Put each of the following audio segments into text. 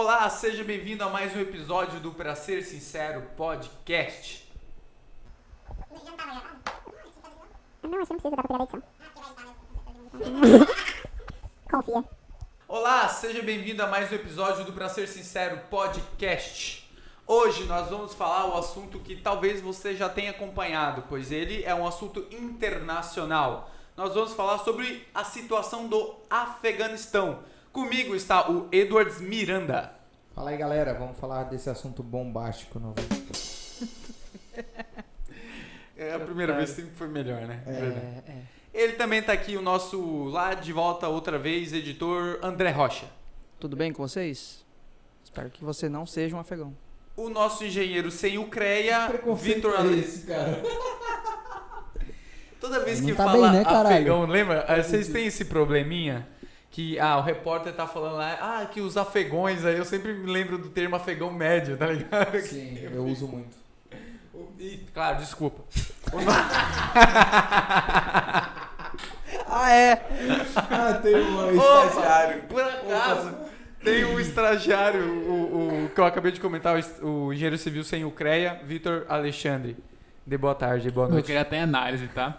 Olá, seja bem-vindo a mais um episódio do Pra Ser Sincero Podcast. Não, acho que não precisa dar pra pegar da edição. Confia. Olá, seja bem-vindo a mais um episódio do Pra Ser Sincero Podcast. Hoje nós vamos falar o assunto que talvez você já tenha acompanhado, pois ele é um assunto internacional. Nós vamos falar sobre a situação do Afeganistão. Comigo está o Edwards Miranda. Fala aí, galera, vamos falar desse assunto bombástico novamente. A primeira vez sempre foi melhor, né? É. Ele também está aqui, o nosso lá de volta outra vez, editor André Rocha. Tudo bem com vocês? Espero que você não seja um afegão. O nosso engenheiro sem ucreia, Vitor esse, cara. Toda vez Não que tá fala bem, né, caralho? afegão, lembra? Vocês têm esse probleminha? Que o repórter tá falando lá, que os afegões, aí eu sempre me lembro do termo afegão médio, tá ligado? Sim, eu uso muito. E, claro, desculpa. Tem um Estagiário. Por acaso, tem um estagiário, o que eu acabei de comentar, o engenheiro civil sem ucreia, Vitor Alexandre. Dê boa tarde, boa Eu noite. queria até análise, tá?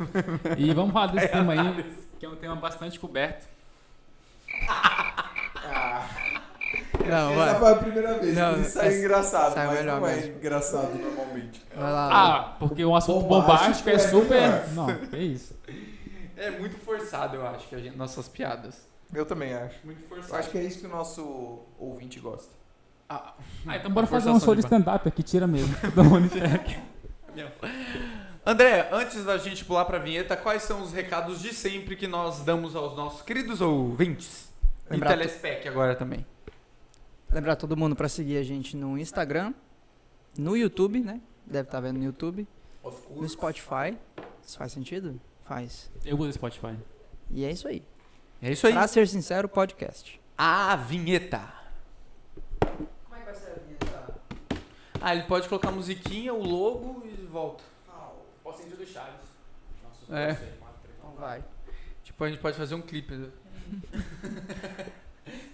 E vamos falar desse tema aí, que é um tema bastante coberto. Não, Essa vai. foi a primeira vez. Não, Por isso é engraçado, sai mas melhor não é mesmo. engraçado normalmente. Vai lá. Porque um assunto Bombástico bombástico é é super... melhor. Não, é isso. É muito forçado, eu acho, que nossas piadas. Eu também acho. Muito Eu forçado. acho que é isso que o nosso ouvinte gosta. Então bora fazer Forçação um show de de stand-up aqui, tira mesmo. Da Unitec. André, antes da gente pular pra vinheta, quais são os recados de sempre que nós damos aos nossos queridos ouvintes? Lembrar E telespec agora também. Lembrar todo mundo pra seguir a gente no Instagram, no YouTube, né? Deve estar vendo no YouTube, no Spotify. Isso faz sentido? Faz. Eu uso Spotify. E é isso aí. É isso aí. Pra ser sincero, podcast. A vinheta. Como é que vai ser a vinheta? Ele pode colocar a musiquinha, o logo e volta. Posso do Chaves. É. Então vai. Tipo, a gente pode fazer um clipe. Né?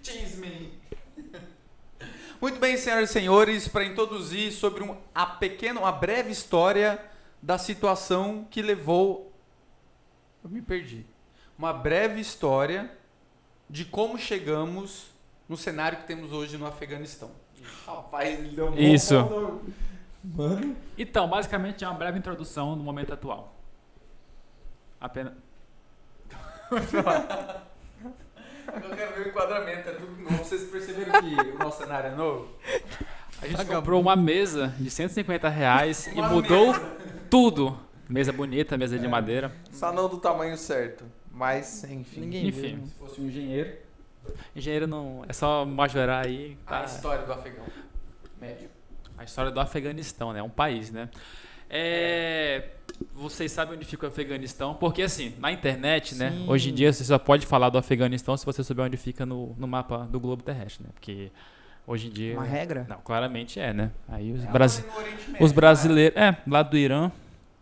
Cheese me. Muito bem, senhoras e senhores, para introduzir sobre uma breve história da situação que levou... Eu me perdi. Uma breve história de como chegamos no cenário que temos hoje no Afeganistão. Rapaz, ele deu um Isso. Mano. Então, basicamente é uma breve introdução do momento atual. Apenas... Eu quero ver o enquadramento, é tudo novo. Vocês perceberam que o nosso cenário é novo? A gente comprou uma mesa de R$150 e mudou tudo. Mesa bonita, mesa de madeira. Só não do tamanho certo. Mas, enfim. Ninguém Enfim. viu. né? Se fosse um engenheiro. Engenheiro não... É só majorar aí. A Tá. história do afegão. Médio. A história do Afeganistão, né? Um país, né? Vocês sabem onde fica o Afeganistão? Porque assim, na internet, né? Sim. Hoje em dia você só pode falar do Afeganistão se você souber onde fica no mapa do globo terrestre, né? Porque hoje em dia... Uma regra? Não, claramente é, né? Aí os, É brasi- no Oriente Médio, os brasileiros... lá do Irã.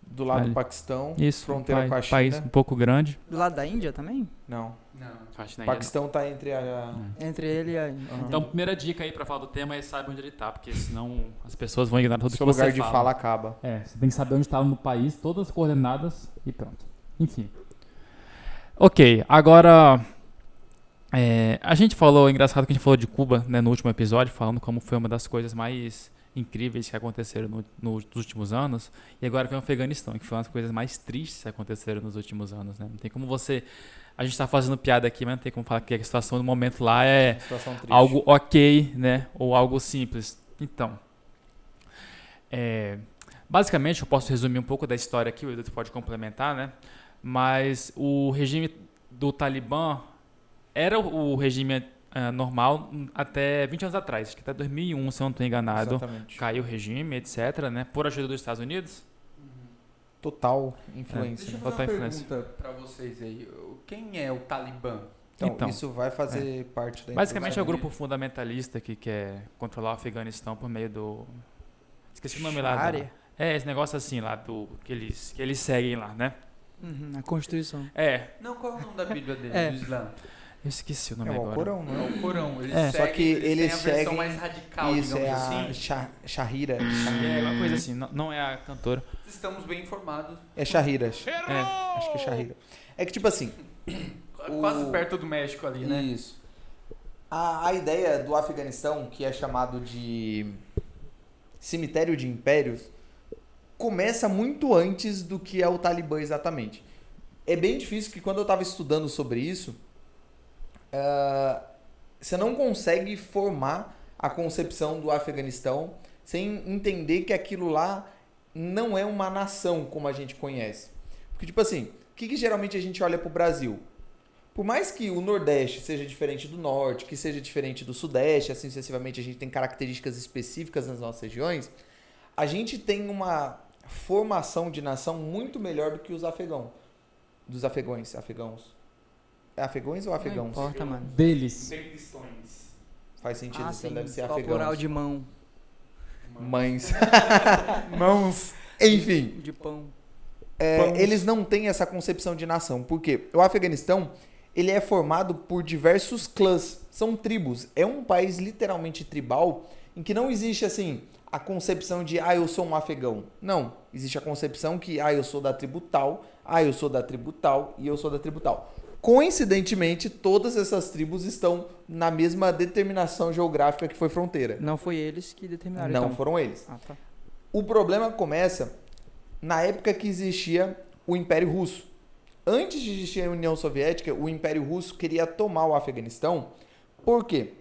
Do lado Ali. do Paquistão, Isso, fronteira com a China. país um pouco grande. Do lado da Índia também? Não. Não. Acho que O na Índia Paquistão tá entre a... Entre ele e a Índia. Aham. Então, primeira dica aí pra falar do tema é saber onde ele tá, porque senão as pessoas vão ignorar tudo Seu que você lugar de fala. fala acaba. Você tem que saber onde está no país, todas as coordenadas e pronto. Enfim. Ok, agora... a gente falou, engraçado que a gente falou de Cuba, né, no último episódio, falando como foi uma das coisas mais incríveis que aconteceram nos últimos anos. E agora vem o Afeganistão, que foi uma das coisas mais tristes que aconteceram nos últimos anos, né? Não tem como você... A gente tá fazendo piada aqui, mas não tem como falar que a situação do momento lá é Situação triste. algo ok, né? Ou algo simples. Então, basicamente, eu posso resumir um pouco da história aqui, o Edu pode complementar, né? Mas o regime do Talibã era o regime normal até 20 anos atrás, acho que até 2001, se eu não estou enganado. Exatamente. Caiu o regime, etc., né? Por ajuda dos Estados Unidos. Total influência. Deixa eu né? fazer Total uma influência. pergunta pra vocês aí. Quem é o Talibã? Então, Então, isso vai fazer parte da Basicamente é o introdução. grupo fundamentalista que quer controlar o Afeganistão por meio do... Esqueci o nome lá. Sharia? Esse negócio assim lá, que eles seguem lá, né? A Constituição. Não, qual é o nome da Bíblia dele, É. do Islã? Eu esqueci o nome É o agora. Alcorão, não é? É o Corão. Eles É. Só que eles têm a versão seguem- mais radical, Isso, digamos é assim. a Shahira. É uma coisa assim, não é a cantora. Estamos bem informados. É Shahira. É. Acho que é Shahira. É que tipo assim... Quase perto do México ali, né? Isso. A ideia do Afeganistão, que é chamado de cemitério de impérios, começa muito antes do que é o Talibã exatamente. É bem difícil que quando eu estava estudando sobre isso, você não consegue formar a concepção do Afeganistão sem entender que aquilo lá não é uma nação como a gente conhece. Porque, tipo assim, o que geralmente a gente olha pro Brasil? Por mais que o Nordeste seja diferente do Norte, que seja diferente do Sudeste, assim sucessivamente a gente tem características específicas nas nossas regiões, a gente tem uma formação de nação muito melhor do que os afegãos. Dos afegões. É afegões ou afegãos? Não importa, mano. Deles. Tem questões. Faz sentido, Ah, então sim. deve ser Só plural afegãos. de mão. Mães. Mãos. Enfim, De pão. eles não têm essa concepção de nação. Por quê? O Afeganistão, ele é formado por diversos clãs. São tribos. É um país literalmente tribal em que não existe, assim, a concepção de, eu sou um afegão. Não. Existe a concepção que, eu sou da tribo tal, eu sou da tribo tal e eu sou da tribo tal. Coincidentemente, todas essas tribos estão na mesma determinação geográfica que foi fronteira. Não foi eles que determinaram, Não então. foram eles. Ah, tá. O problema começa na época que existia o Império Russo. Antes de existir a União Soviética, o Império Russo queria tomar o Afeganistão. Por quê?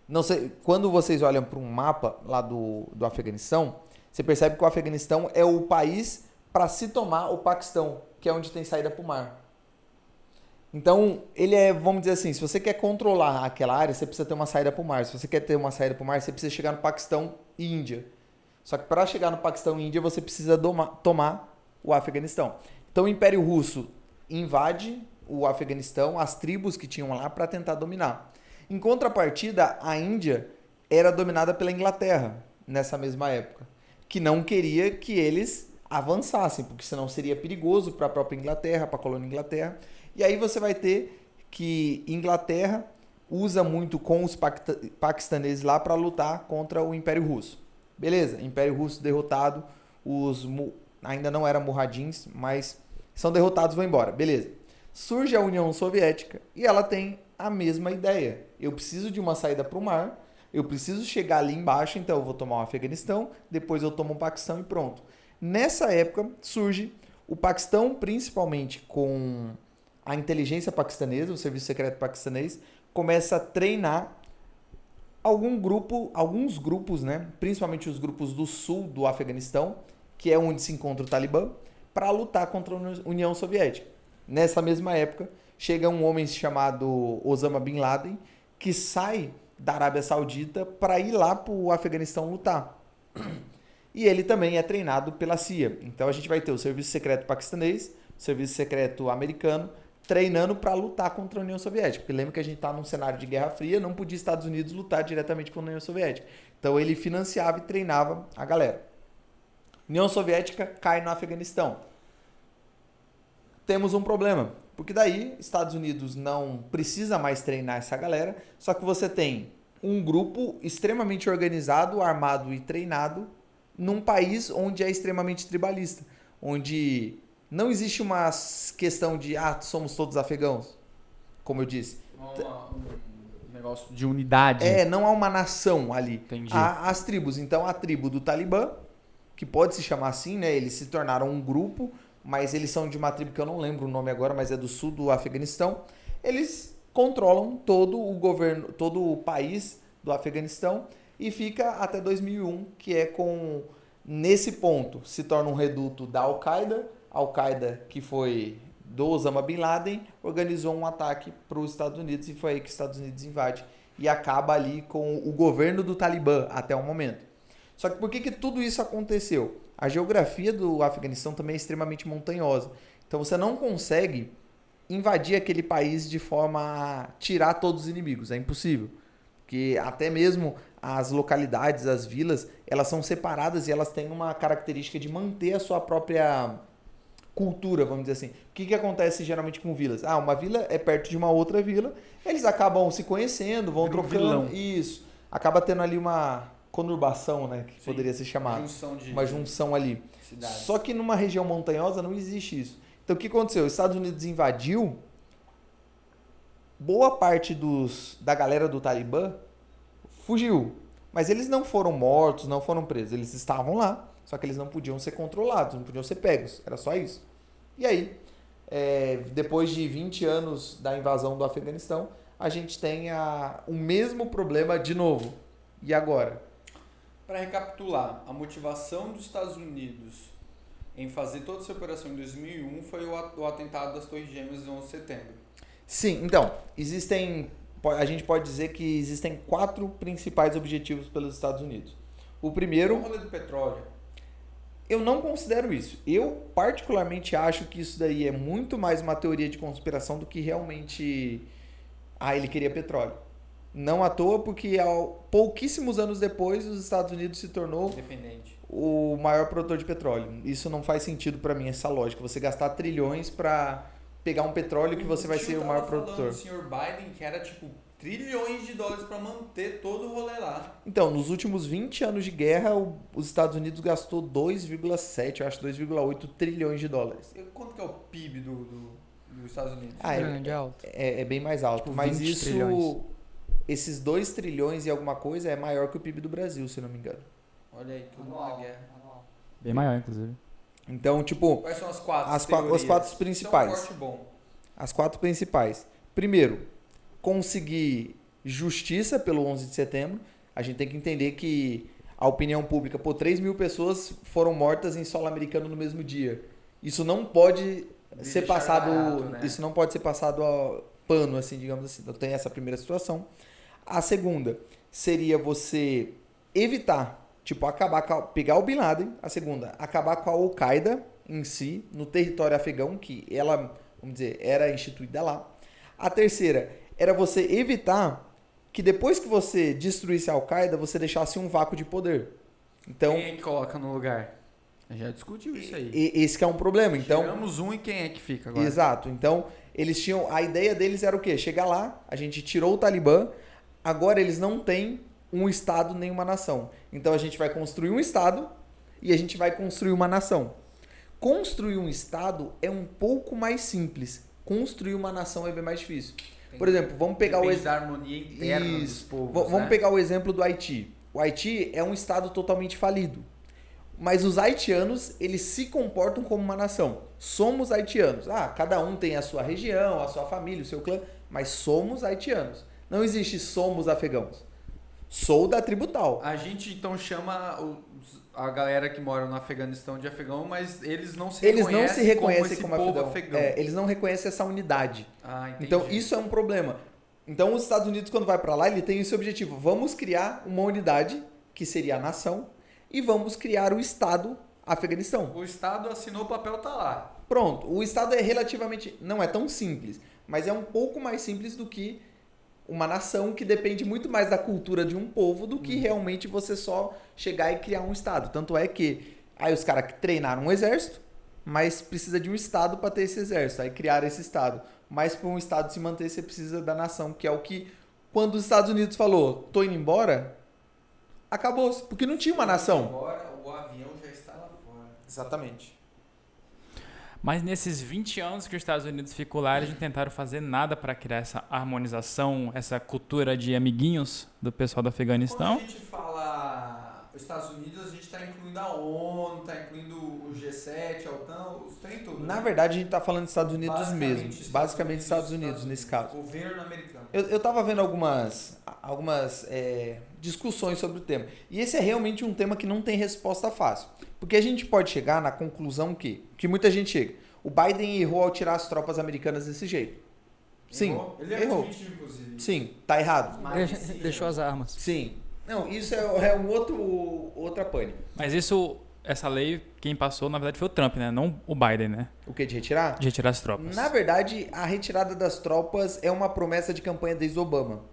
Não sei, quando vocês olham para um mapa lá do Afeganistão, você percebe que o Afeganistão é o país para se tomar o Paquistão, que é onde tem saída para o mar. Então, ele é, vamos dizer assim, se você quer controlar aquela área, você precisa ter uma saída para o mar. Se você quer ter uma saída para o mar, você precisa chegar no Paquistão e Índia. Só que para chegar no Paquistão e Índia, você precisa tomar o Afeganistão. Então, o Império Russo invade o Afeganistão, as tribos que tinham lá, para tentar dominar. Em contrapartida, a Índia era dominada pela Inglaterra, nessa mesma época, que não queria que eles avançassem, porque senão seria perigoso para a própria Inglaterra, para a colônia Inglaterra. E aí você vai ter que Inglaterra usa muito com os paquistaneses lá para lutar contra o Império Russo. Beleza, Império Russo derrotado, ainda não eram murradins, mas são derrotados e vão embora. Beleza. Surge a União Soviética e ela tem a mesma ideia. Eu preciso de uma saída para o mar, eu preciso chegar ali embaixo, então eu vou tomar o Afeganistão, depois eu tomo o Paquistão e pronto. Nessa época surge o Paquistão, principalmente com a inteligência paquistanesa, o serviço secreto paquistanês, começa a treinar alguns grupos, né, principalmente os grupos do sul do Afeganistão, que é onde se encontra o Talibã, para lutar contra a União Soviética. Nessa mesma época, chega um homem chamado Osama Bin Laden, que sai da Arábia Saudita para ir lá para o Afeganistão lutar. E ele também é treinado pela CIA. Então a gente vai ter o serviço secreto paquistanês, o serviço secreto americano, treinando para lutar contra a União Soviética. Porque lembra que a gente está num cenário de Guerra Fria, não podia Estados Unidos lutar diretamente com a União Soviética. Então ele financiava e treinava a galera. União Soviética cai no Afeganistão. Temos um problema, porque daí Estados Unidos não precisa mais treinar essa galera, só que você tem um grupo extremamente organizado, armado e treinado num país onde é extremamente tribalista, onde não existe uma questão de, somos todos afegãos, como eu disse. Um negócio de unidade. Não há uma nação ali. Entendi. Há as tribos. Então, a tribo do Talibã, que pode se chamar assim, né? Eles se tornaram um grupo, mas eles são de uma tribo que eu não lembro o nome agora, mas é do sul do Afeganistão. Eles controlam todo o governo, todo o país do Afeganistão e fica até 2001, que é nesse ponto, se torna um reduto da Al-Qaeda. Al-Qaeda, que foi do Osama Bin Laden, organizou um ataque para os Estados Unidos e foi aí que os Estados Unidos invade e acaba ali com o governo do Talibã até o momento. Só que por que tudo isso aconteceu? A geografia do Afeganistão também é extremamente montanhosa. Então você não consegue invadir aquele país de forma a tirar todos os inimigos. É impossível. Porque até mesmo as localidades, as vilas, elas são separadas e elas têm uma característica de manter a sua própria cultura, vamos dizer assim. O que acontece geralmente com vilas? Uma vila é perto de uma outra vila, eles acabam se conhecendo, vão Vira um trocando. vilão. Isso. Acaba tendo ali uma conurbação, né? Que Sim. poderia ser chamada. Uma junção ali. cidades. Só que numa região montanhosa não existe isso. Então o que aconteceu? Os Estados Unidos invadiu, boa parte da galera do Talibã fugiu. Mas eles não foram mortos, não foram presos. Eles estavam lá, só que eles não podiam ser controlados, não podiam ser pegos. Era só isso. E aí, depois de 20 anos da invasão do Afeganistão, a gente tem o mesmo problema de novo. E agora? Para recapitular, a motivação dos Estados Unidos em fazer toda essa operação em 2001 foi o atentado das Torres Gêmeas do 11 de setembro. Sim, então, a gente pode dizer que existem 4 principais objetivos pelos Estados Unidos. O primeiro, O rolê do petróleo. eu não considero isso. Eu, particularmente, acho que isso daí é muito mais uma teoria de conspiração do que realmente... ele queria petróleo. Não à toa, porque pouquíssimos anos depois, os Estados Unidos se tornou Independente. o maior produtor de petróleo. Isso não faz sentido pra mim, essa lógica. Você gastar trilhões pra pegar um petróleo que você vai ser o maior produtor. O senhor Biden que era tipo trilhões de dólares para manter todo o rolê lá. Então, nos últimos 20 anos de guerra, os Estados Unidos gastou 2,7, eu acho 2,8 trilhões de dólares. E quanto que é o PIB dos Estados Unidos? Grande, alto. É bem mais alto. Tipo, Mas 20 isso, trilhões. esses 2 trilhões e alguma coisa é maior que o PIB do Brasil, se não me engano. Olha aí, tudo na guerra. Bem maior, inclusive. Então, tipo, Quais são as 4? as 4 principais. Isso é um corte bom. As 4 principais. Primeiro, conseguir justiça pelo 11 de setembro. A gente tem que entender que a opinião pública, 3 mil pessoas foram mortas em solo americano no mesmo dia. Isso não pode ser Deixar passado, barato, né? isso não pode ser passado a pano, assim, digamos assim. Então tem essa primeira situação. A segunda seria você evitar, tipo, pegar o Bin Laden. A segunda, acabar com a Al-Qaeda em si, no território afegão, que ela, vamos dizer, era instituída lá. A terceira era você evitar que depois que você destruísse a Al-Qaeda, você deixasse um vácuo de poder. Então, Quem é que coloca no lugar? A gente já discutiu isso aí. esse que é um problema. Então, Tiramos um e quem é que fica agora? exato. Então, eles tinham, a ideia deles era o quê? Chegar lá, a gente tirou o Talibã, agora eles não têm um estado nem uma nação. Então a gente vai construir um estado e a gente vai construir uma nação. Construir um estado é um pouco mais simples. Construir uma nação é bem mais difícil. Por exemplo, vamos pegar o Depende exemplo. da harmonia interna dos povos, Vamos né? pegar o exemplo do Haiti. O Haiti é um estado totalmente falido. Mas os haitianos, eles se comportam como uma nação. Somos haitianos. Cada um tem a sua região, a sua família, o seu clã, mas somos haitianos. Não existe somos afegãos. Sou da tribo tal. A gente então chama a galera que mora no Afeganistão de afegão, mas eles não se reconhecem como povo afegão. Eles não reconhecem essa unidade. Entendi. Então, isso é um problema. Então, os Estados Unidos, quando vai para lá, ele tem esse objetivo. Vamos criar uma unidade, que seria a nação, e vamos criar o Estado Afeganistão. O Estado assinou o papel, tá lá. Pronto. O Estado é relativamente... Não é tão simples, mas é um pouco mais simples do que uma nação que depende muito mais da cultura de um povo do que realmente você só chegar e criar um Estado. Tanto é que aí os caras treinaram um exército, mas precisa de um Estado para ter esse exército. Aí criaram esse Estado. Mas para um Estado se manter, você precisa da nação, que é o que... Quando os Estados Unidos falou, tô indo embora, acabou-se. Porque não tinha uma nação. Agora o avião já está lá fora. Exatamente. Mas nesses 20 anos que os Estados Unidos ficou lá, eles não tentaram fazer nada para criar essa harmonização, essa cultura de amiguinhos do pessoal do Afeganistão. Quando a gente fala os Estados Unidos, a gente está incluindo a ONU, está incluindo o G7, a OTAN, os trem tudo. Na né? verdade, a gente tá falando dos Estados Unidos Basicamente, mesmo. Basicamente, Estados Unidos, nesse caso. Governo americano. Eu tava vendo algumas discussões sobre o tema. E esse é realmente um tema que não tem resposta fácil. Porque a gente pode chegar na conclusão que muita gente chega. O Biden errou ao tirar as tropas americanas desse jeito. Sim, Errou? Ele errou. admitiu, inclusive. Sim, tá errado. Mas sim, Deixou as armas. Sim. Não, isso é outra pane. Mas essa lei, quem passou, na verdade, foi o Trump, né? Não o Biden, né? O que? De retirar? De retirar as tropas. Na verdade, a retirada das tropas é uma promessa de campanha desde Obama.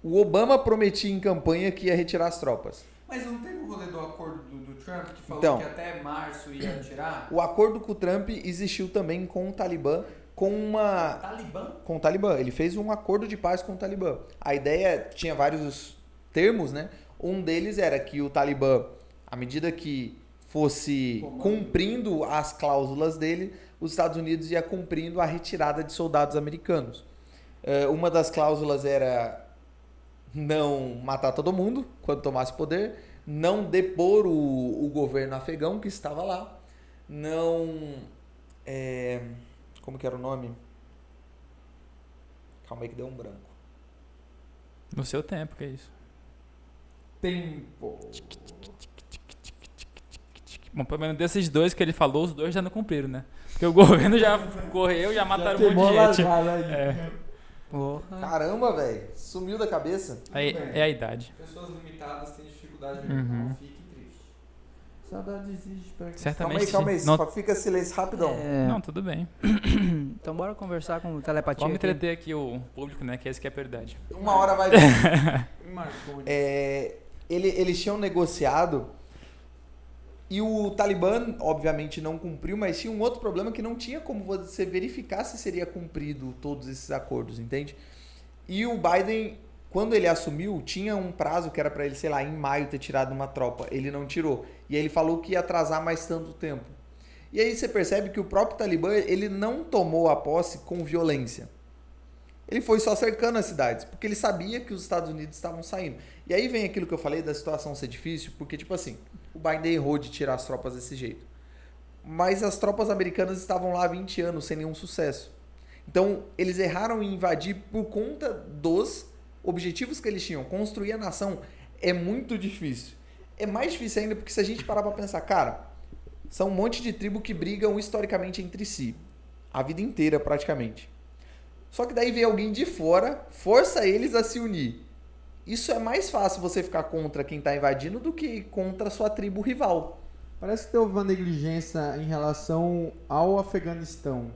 O Obama prometia em campanha que ia retirar as tropas. Mas não teve o rolê do acordo do Trump, que falou Então. que até março ia tirar? O acordo com o Trump existiu também com o Talibã, Talibã? com o Talibã. Ele fez um acordo de paz com o Talibã. A ideia tinha vários termos, né? Um deles era que o Talibã, à medida que fosse cumprindo as cláusulas dele, os Estados Unidos ia cumprindo a retirada de soldados americanos. Uma das cláusulas era não matar todo mundo quando tomasse poder, não depor o governo afegão que estava lá, não... como que era o nome? Calma aí que deu um branco. No seu tempo, que é isso. Tempo. Bom, pelo menos desses dois que ele falou, os dois já não cumpriram, né? Porque o governo já correu, já mataram um monte de gente. Porra. Caramba, velho. Sumiu da cabeça. É a idade. Pessoas limitadas têm dificuldade Uhum. não fiquem tristes. Saudade existe pra que Certamente. Calma aí. Não, Só fica silêncio rapidão. não, tudo bem. Então bora conversar com telepatia Vamos aqui. entreter aqui o público, né? Que esse que é a prioridade. Uma hora vai vir. Marconi. Eles tinham negociado e o Talibã, obviamente, não cumpriu, mas tinha um outro problema que não tinha como você verificar se seria cumprido todos esses acordos, entende? E o Biden, quando ele assumiu, tinha um prazo que era para ele, sei lá, em maio ter tirado uma tropa. Ele não tirou. E aí ele falou que ia atrasar mais tanto tempo. E aí você percebe que o próprio Talibã, ele não tomou a posse com violência. Ele foi só cercando as cidades, porque ele sabia que os Estados Unidos estavam saindo. E aí vem aquilo que eu falei da situação ser difícil, porque, tipo assim, o Biden errou de tirar as tropas desse jeito. Mas as tropas americanas estavam lá há 20 anos sem nenhum sucesso. Então, eles erraram em invadir por conta dos objetivos que eles tinham. Construir a nação é muito difícil. É mais difícil ainda porque se a gente parar pra pensar, cara, são um monte de tribos que brigam historicamente entre si. A vida inteira, praticamente. Só que daí vem alguém de fora, força eles a se unir. Isso é mais fácil você ficar contra quem tá invadindo do que contra a sua tribo rival. Parece que houve uma negligência em relação ao Afeganistão.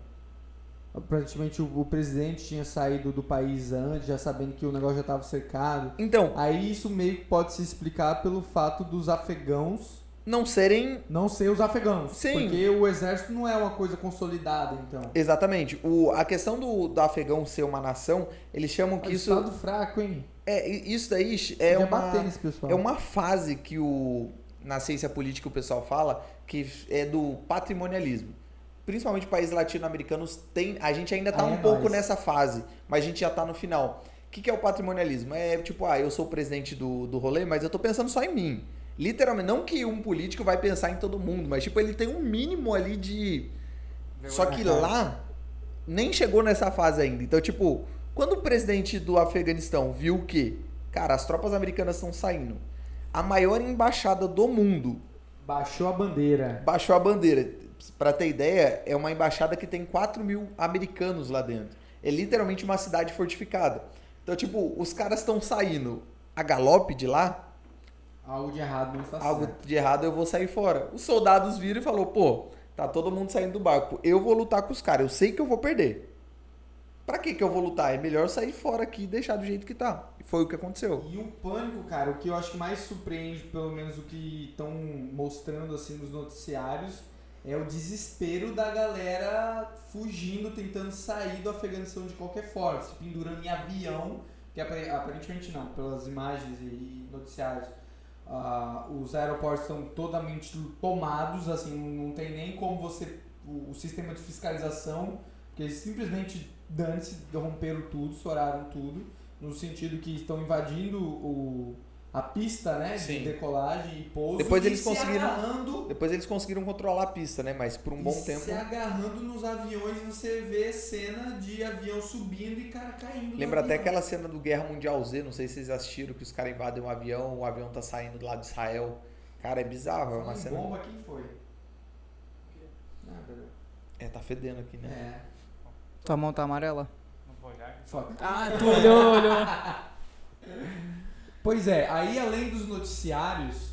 Praticamente o presidente tinha saído do país antes, já sabendo que o negócio já estava cercado. Então, Aí isso meio que pode se explicar pelo fato dos afegãos não serem... não ser os afegãos. Sim. Porque o exército não é uma coisa consolidada, então. Exatamente. A questão do afegão ser uma nação, eles chamam que Mas isso... Estado fraco, hein? Isso daí Queria bater nesse pessoal. é uma fase que na ciência política o pessoal fala que é do patrimonialismo. Principalmente países latino-americanos, a gente ainda tá Aí um é pouco nóis. nessa fase, mas a gente já tá no final. O que é o patrimonialismo? É tipo, eu sou o presidente do rolê, mas eu tô pensando só em mim. Literalmente, não que um político vai pensar em todo mundo, mas tipo, ele tem um mínimo ali de... Só que lá, nem chegou nessa fase ainda. Então, tipo, quando o presidente do Afeganistão viu que, cara, as tropas americanas estão saindo, a maior embaixada do mundo Baixou a bandeira. baixou a bandeira. Pra ter ideia, é uma embaixada que tem 4.000 americanos lá dentro. É literalmente uma cidade fortificada. Então, tipo, os caras estão saindo a galope de lá, Algo de errado não está algo certo. de errado eu vou sair fora. Os soldados viram e falou, pô, tá todo mundo saindo do barco. Eu vou lutar com os caras, eu sei que eu vou perder. Pra que eu vou lutar? É melhor sair fora aqui e deixar do jeito que tá. E foi o que aconteceu. E o pânico, cara, o que eu acho que mais surpreende, pelo menos o que estão mostrando assim nos noticiários, é o desespero da galera fugindo, tentando sair do Afeganistão de qualquer forma, se pendurando em avião, que aparentemente não, pelas imagens e noticiários. Os aeroportos estão totalmente tomados, assim, não tem nem como o sistema de fiscalização, porque eles simplesmente romperam tudo, estouraram tudo, no sentido que estão invadindo a pista, né, de Sim. decolagem e pouso. Depois e eles se conseguiram- agarrando, Depois eles conseguiram controlar a pista, né? Mas por um bom tempo... se agarrando nos aviões, você vê cena de avião subindo e cara caindo. do Lembra até avião. aquela cena do Guerra Mundial Z, não sei se vocês assistiram, que os caras invadem um avião, o avião tá saindo do lado de Israel. Cara, é bizarro, é uma Falando em cena... bomba, quem foi? Nada, né? Tá fedendo aqui, né? É. Tua mão tá amarela? Fuck. Ah, tu olhou. Pois é, aí além dos noticiários,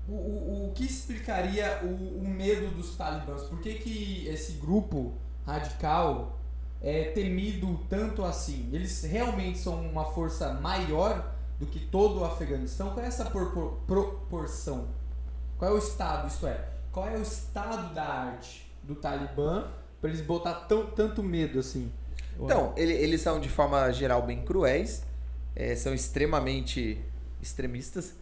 o que explicaria o medo dos talibãs? Por que esse grupo radical é temido tanto assim? Eles realmente são uma força maior do que todo o Afeganistão? Qual é essa proporção? Qual é o estado, isto é, qual é o estado da arte do Talibã para eles botar tanto medo assim? Então, eles são de forma geral bem cruéis, são extremamente extremistas,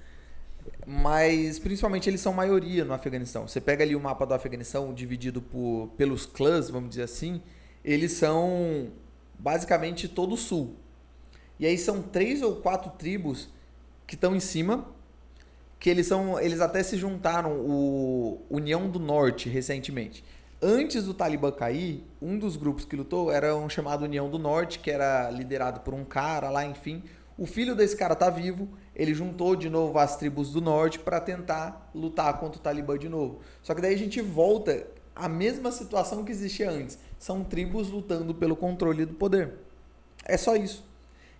mas principalmente eles são maioria no Afeganistão. Você pega ali o mapa do Afeganistão dividido pelos clãs, vamos dizer assim, eles são basicamente todo o sul. E aí são 3 ou 4 tribos que estão em cima, que eles até se juntaram, o União do Norte, recentemente. Antes do Talibã cair, um dos grupos que lutou era um chamado União do Norte, que era liderado por um cara lá, enfim. O filho desse cara tá vivo, ele juntou de novo as tribos do Norte para tentar lutar contra o Talibã de novo. Só que daí a gente volta à mesma situação que existia antes. São tribos lutando pelo controle do poder. É só isso.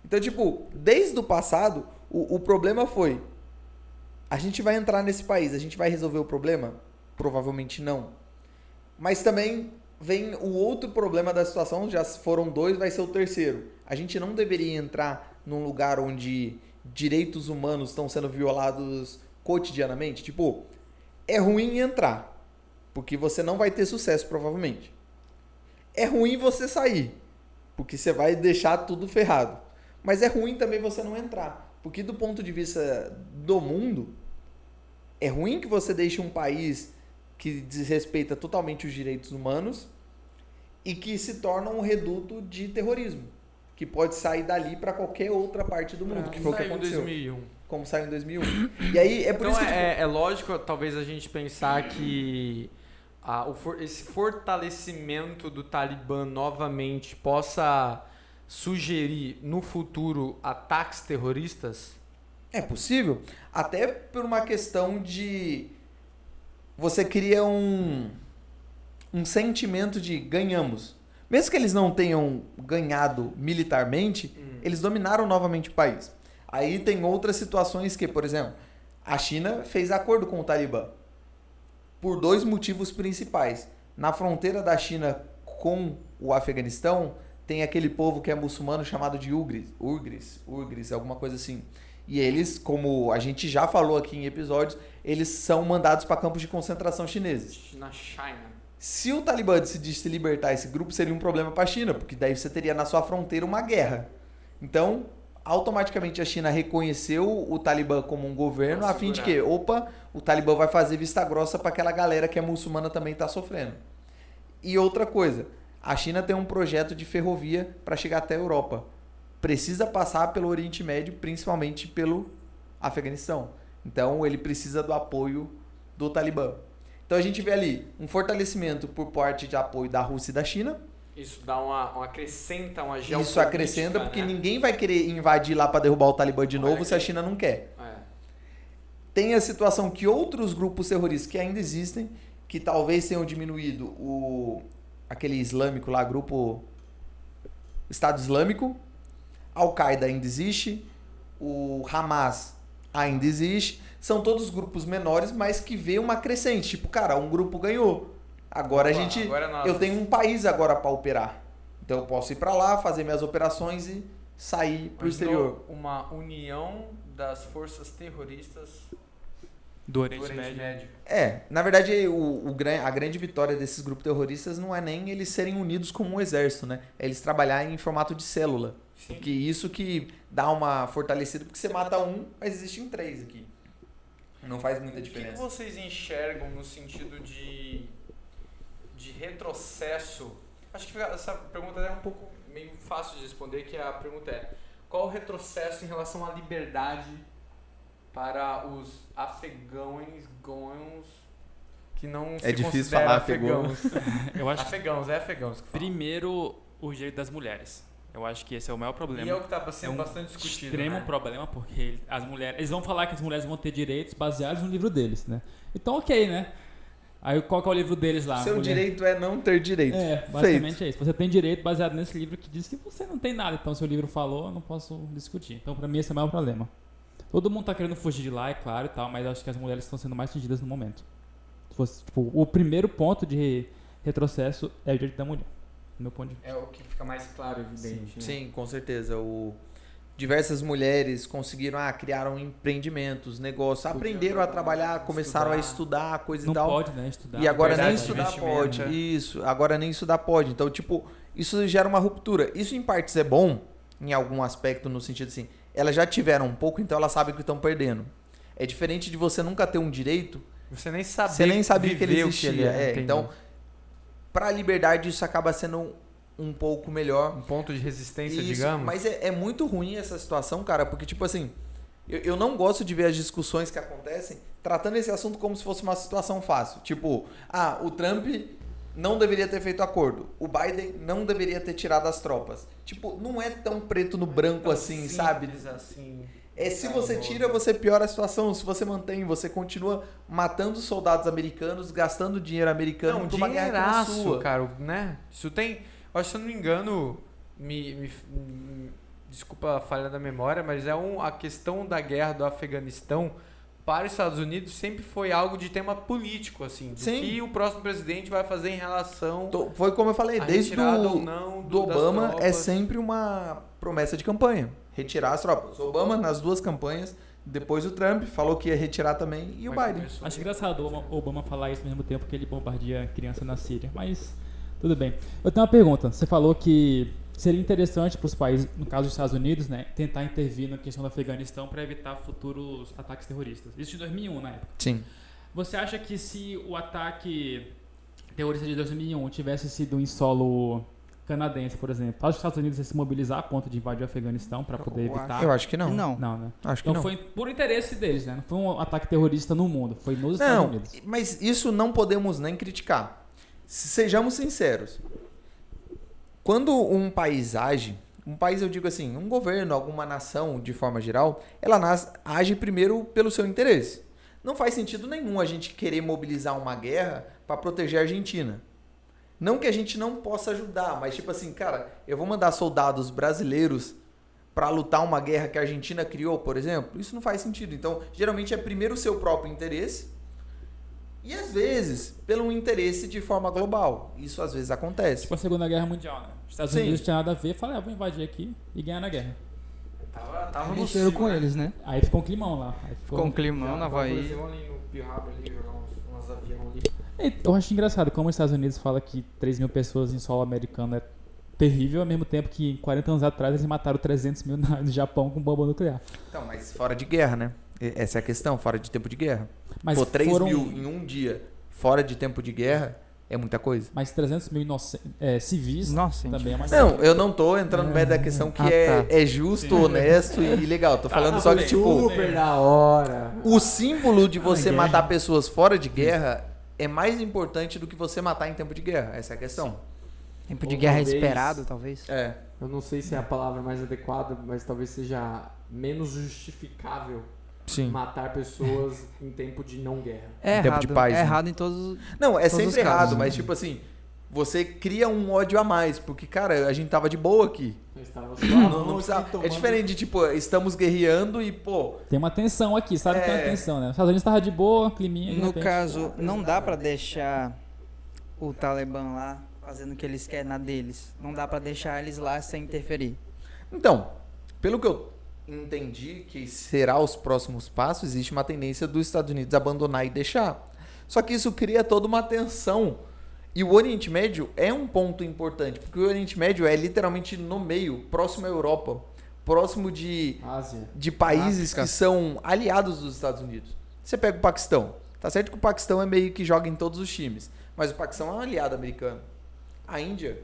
Então, tipo, desde o passado, o problema foi: a gente vai entrar nesse país, a gente vai resolver o problema? Provavelmente não. Mas também vem o outro problema da situação, já foram 2, vai ser o terceiro. A gente não deveria entrar num lugar onde direitos humanos estão sendo violados cotidianamente. Tipo, é ruim entrar, porque você não vai ter sucesso, provavelmente. É ruim você sair, porque você vai deixar tudo ferrado. Mas é ruim também você não entrar, porque do ponto de vista do mundo, é ruim que você deixe um país que desrespeita totalmente os direitos humanos e que se torna um reduto de terrorismo, que pode sair dali para qualquer outra parte do mundo, que foi o que aconteceu. Em 2001. Como saiu em 2001. E aí é por Então isso que é lógico, talvez, a gente pensar que esse fortalecimento do Talibã novamente possa sugerir no futuro ataques terroristas? é possível, até por uma questão de você cria um sentimento de ganhamos. Mesmo que eles não tenham ganhado militarmente, eles dominaram novamente o país. Aí tem outras situações que, por exemplo, a China fez acordo com o Talibã por 2 motivos principais. Na fronteira da China com o Afeganistão, tem aquele povo que é muçulmano chamado de Ugris, alguma coisa assim. E eles, como a gente já falou aqui em episódios, eles são mandados para campos de concentração chineses. Na China. Se o Talibã decidisse se libertar esse grupo, seria um problema para a China, porque daí você teria na sua fronteira uma guerra. Então, automaticamente a China reconheceu o Talibã como um governo, a fim de que, o Talibã vai fazer vista grossa para aquela galera que é muçulmana também está sofrendo. E outra coisa, a China tem um projeto de ferrovia para chegar até a Europa. Precisa passar pelo Oriente Médio, principalmente pelo Afeganistão. Então, ele precisa do apoio do Talibã. Então, a gente vê ali um fortalecimento por parte de apoio da Rússia e da China. Isso dá acrescenta uma geopolítica. Isso acrescenta, porque ninguém vai querer invadir lá para derrubar o Talibã de novo se a China não quer. Tem a situação que outros grupos terroristas que ainda existem, que talvez tenham diminuído aquele islâmico lá, grupo Estado Islâmico, Al-Qaeda ainda existe, o Hamas ainda existe, são todos grupos menores, mas que vê uma crescente. Tipo, cara, um grupo ganhou. Agora eu tenho um país agora para operar. Então eu posso ir para lá, fazer minhas operações e sair pro exterior. Uma união das forças terroristas Do Oriente Médio. Na verdade, a grande vitória desses grupos terroristas não é nem eles serem unidos como um exército, né? É eles trabalharem em formato de célula. Sim. Que isso que dá uma fortalecida, porque você mata um, mas existem 3 aqui. Não faz muita diferença. O que vocês enxergam no sentido de retrocesso? Acho que essa pergunta é um pouco meio fácil de responder, que a pergunta é: qual o retrocesso em relação à liberdade para os afegãos que não se difícil consideram falar afegãos? Eu acho afegãos que falam. primeiro o direito das mulheres. Eu acho que esse é o maior problema. E é o que está sendo bastante discutido. Extremo problema, porque as mulheres, eles vão falar que as mulheres vão ter direitos baseados no livro deles, né? Então, ok, né? Aí qual que é o livro deles lá? Seu direito é não ter direito. Basicamente é isso. Você tem direito baseado nesse livro que diz que você não tem nada. Então, se o livro falou, eu não posso discutir. Então, pra mim, esse é o maior problema. Todo mundo tá querendo fugir de lá, é claro e tal, mas eu acho que as mulheres estão sendo mais atingidas no momento. Se fosse, tipo, o primeiro ponto de retrocesso é o direito da mulher. Do meu ponto de vista. É o que fica mais claro, evidente. Sim, com certeza. diversas mulheres conseguiram, criaram empreendimentos, negócios, aprenderam a trabalhar, começaram a estudar, coisa Não e tal. pode, né? Estudar. E agora nem Verdade, estudar investimento, pode. é. Isso, agora nem estudar pode. Então, tipo, isso gera uma ruptura. Isso em partes é bom, em algum aspecto, no sentido assim, elas já tiveram um pouco, então elas sabem que estão perdendo. É diferente de você nunca ter um direito, Você nem sabe você nem sabia que ele viver o existia. entendeu? Então, pra liberdade isso acaba sendo um pouco melhor. Um ponto de resistência, Isso, digamos. mas é muito ruim essa situação, cara, porque, tipo assim, eu não gosto de ver as discussões que acontecem tratando esse assunto como se fosse uma situação fácil. Tipo, o Trump não deveria ter feito acordo, o Biden não deveria ter tirado as tropas. Tipo, não é tão preto no branco assim, sabe? Assim. Se você tira, você piora a situação. Se você mantém, você continua matando soldados americanos, gastando dinheiro americano Não, por uma guerra que não é dinheiraço, sua. cara, né? Isso tem... Eu acho que, se eu não me engano, desculpa a falha da memória, mas a questão da guerra do Afeganistão para os Estados Unidos sempre foi algo de tema político, assim. Do Sim. que o próximo presidente vai fazer em relação Foi como eu falei, à desde retirada ou não do das Obama tropas. é sempre uma promessa de campanha. Retirar as tropas. O Obama, nas duas campanhas, depois o Trump falou que ia retirar também, e o Mas Biden. começou- Acho engraçado o Obama falar isso ao mesmo tempo que ele bombardeia criança na Síria, mas tudo bem. Eu tenho uma pergunta. Você falou que seria interessante para os países, no caso dos Estados Unidos, né, tentar intervir na questão do Afeganistão para evitar futuros ataques terroristas. Isso em 2001, na época. Sim. Você acha que se o ataque terrorista de 2001 tivesse sido em solo canadense, por exemplo, os Estados Unidos iam se mobilizar a ponto de invadir o Afeganistão para poder Eu evitar? Eu acho que não. Não. Não, né? Acho que Então não. foi por interesse deles, né? Não foi um ataque terrorista no mundo, foi nos Estados Não, Unidos. mas isso não podemos nem criticar. Sejamos sinceros. Quando um país age, um país eu digo assim, um governo, alguma nação de forma geral, ela age primeiro pelo seu interesse. Não faz sentido nenhum a gente querer mobilizar uma guerra para proteger a Argentina. Não que a gente não possa ajudar, mas tipo assim, cara, eu vou mandar soldados brasileiros para lutar uma guerra que a Argentina criou, por exemplo? Isso não faz sentido. Então, geralmente é primeiro o seu próprio interesse e às vezes pelo interesse de forma global. Isso às vezes acontece. Tipo a Segunda Guerra Mundial, né? Os Estados Sim. Unidos tinha nada a ver, falaram, vou invadir aqui e ganhar na guerra. Tava no Mexeram cio, com né? eles, né? Aí ficou um climão lá. Aí ficou... Com climão na Havaí. ali no Pirraba ali, jogar uns aviões ali. Eu acho engraçado como os Estados Unidos fala que 3 mil pessoas em solo americano é terrível, ao mesmo tempo que 40 anos atrás eles mataram 300 mil no Japão com bomba nuclear. Então, mas fora de guerra, né? Essa é a questão, fora de tempo de guerra. Mas Pô, 3 foram... mil em um dia fora de tempo de guerra é muita coisa. Mas 300 mil civis Nossa, gente. também é uma Não, eu não tô entrando no meio da questão que tá. é justo, honesto e legal. Tô falando só que, tipo, Super da hora. o símbolo de você guerra. matar pessoas fora de guerra é mais importante do que você matar em tempo de guerra. Essa é a questão. Tempo de Ou guerra talvez- esperado, talvez. É. Eu não sei se é a palavra mais adequada, mas talvez seja menos justificável Sim. matar pessoas em tempo de não guerra. É Tempo errado. de paz, é né? errado em todos. Não, é Todos os sempre errado, casos. mas tipo assim, você cria um ódio a mais, porque, cara, a gente tava de boa aqui. Eu estava Não suave, precisa- tomando- é diferente de, tipo, estamos guerreando e, pô, Tem uma tensão aqui, sabe que tem uma É. tensão, né? Os Estados Unidos tava de boa, climinha. de No repente- caso, não dá pra deixar o Talibã lá fazendo o que eles querem na deles. Não dá pra deixar eles lá sem interferir. então, pelo que eu entendi que será os próximos passos, existe uma tendência dos Estados Unidos abandonar e deixar. Só que isso cria toda uma tensão. E o Oriente Médio é um ponto importante, porque o Oriente Médio é literalmente no meio, próximo à Europa, próximo de Ásia. países África. que são aliados dos Estados Unidos. Você pega o Paquistão. Tá certo que o Paquistão é meio que joga em todos os times, mas o Paquistão é um aliado americano. A Índia.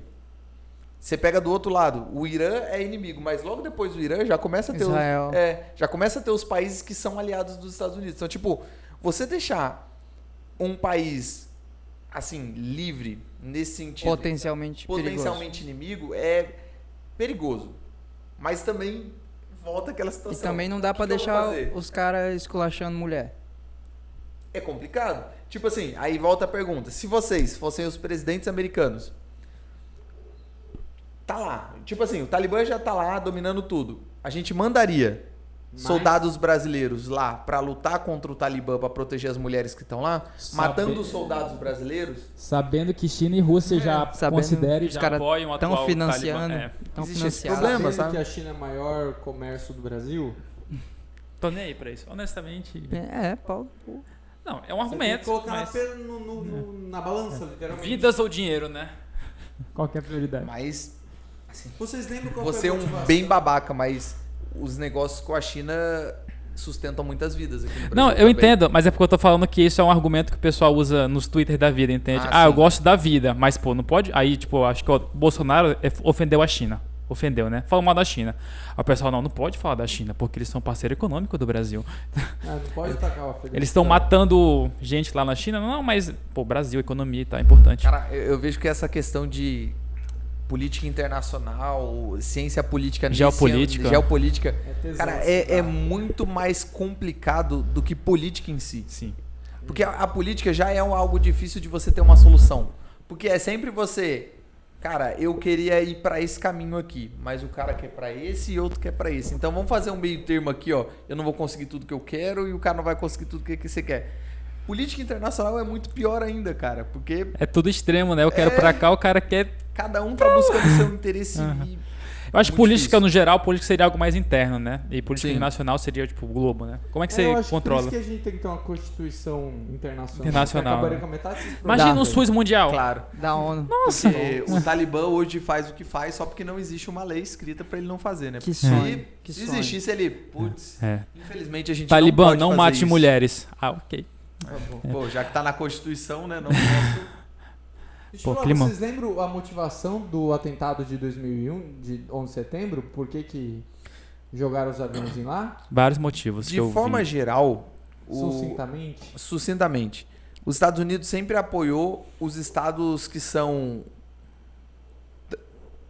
Você pega do outro lado, o Irã é inimigo, mas logo depois do Irã já começa a ter Israel. já começa a ter os países que são aliados dos Estados Unidos. Então, tipo, você deixar um país assim livre nesse sentido, potencialmente inimigo é perigoso. Mas também volta aquela E situação. também não dá pra O que eu vou deixar fazer? os caras esculachando mulher. É complicado. Tipo assim, aí volta a pergunta. Se vocês fossem os presidentes americanos, tá lá. Tipo assim, o Talibã já tá lá dominando tudo. A gente mandaria soldados brasileiros lá pra lutar contra o Talibã, pra proteger as mulheres que estão lá, matando os soldados brasileiros. Sabendo que China e Rússia já Sabendo consideram e os já caras apoiam o estão atual financiando. Talibã. Estão Existe esse financiando. problema, Sabendo sabe? que a China é o maior comércio do Brasil, Tô nem aí pra isso, honestamente. Paulo. Não, é um você tem argumento. que colocar Mas... na balança, literalmente. Vidas ou dinheiro, né? Qual que é a prioridade? Mas Vocês lembram qual você foi é a um motivação? bem babaca, mas os negócios com a China sustentam muitas vidas aqui no Brasil. Não, eu também. entendo, mas é porque eu tô falando que isso é um argumento que o pessoal usa nos Twitter da vida, entende? Ah, Eu sim. gosto da vida, mas pô, não pode. Aí, tipo, acho que o Bolsonaro ofendeu a China. Ofendeu, né? Falou mal da China. Aí o pessoal, não pode falar da China, porque eles são parceiro econômico do Brasil. Não pode atacar o Afeganistão. Eles estão matando gente lá na China. Não, mas, pô, Brasil, economia tá importante. Cara, eu vejo que essa questão de política internacional, ciência política, Geopolítica. geopolítica, É tesão, cara, assim, é muito mais complicado do que política em si. Sim. Porque a política já é algo difícil de você ter uma solução. Porque é sempre você, cara, eu queria ir pra esse caminho aqui, mas o cara quer pra esse e outro quer pra esse. Então vamos fazer um meio termo aqui, ó. Eu não vou conseguir tudo que eu quero e o cara não vai conseguir tudo que você quer. Política internacional é muito pior ainda, cara, porque É tudo extremo, né? Eu quero pra cá, o cara quer. cada um tá buscando seu interesse. E Eu acho que Muito política, difícil. no geral, política seria algo mais interno, né? E política Sim. internacional seria, tipo, o globo, né? Como é que Eu você acho controla? Por isso que a gente tem que ter uma constituição internacional. Internacional, Que acabaria né? com a metade desses Imagina um problemas. SUS mundial. claro, Da ONU. porque o Talibã hoje faz o que faz só porque não existe uma lei escrita pra ele não fazer, né? Que Se- sonho, que se sonho. existisse ele, putz, É. infelizmente a gente Talibã, não pode não fazer mate isso. mulheres. Ah, ok. Pô, já que tá na Constituição, né? Não posso. Deixa Pô, eu falar, clima. vocês lembram a motivação do atentado de 2001, de 11 de setembro? Por que jogaram os aviões em lá? Vários motivos que De eu forma vi. geral, Sucintamente? os Estados Unidos sempre apoiou os estados que são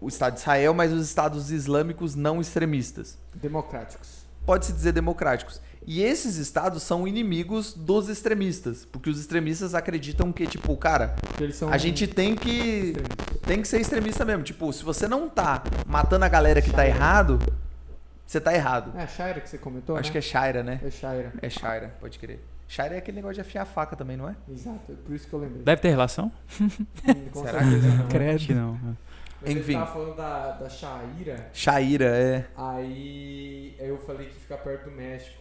o Estado de Israel, mas os estados islâmicos não extremistas. Democráticos. Pode-se dizer democráticos. E esses estados são inimigos dos extremistas, porque os extremistas acreditam que, tipo, cara, Porque eles são a gente tem que extremistas. ser extremista mesmo. Tipo, se você não tá matando a galera que tá errado, você tá errado. É a Shaira que você comentou, Acho né? que é Shaira, né? É Shaira. É Shaira, pode crer. Shaira é aquele negócio de afiar a faca também, não é? Exato, é por isso que eu lembrei. Deve ter relação? Com Será certeza não. Credo que não. Mas ele Enfim. tava falando da Shaira, Shaira, é. aí eu falei que fica perto do México,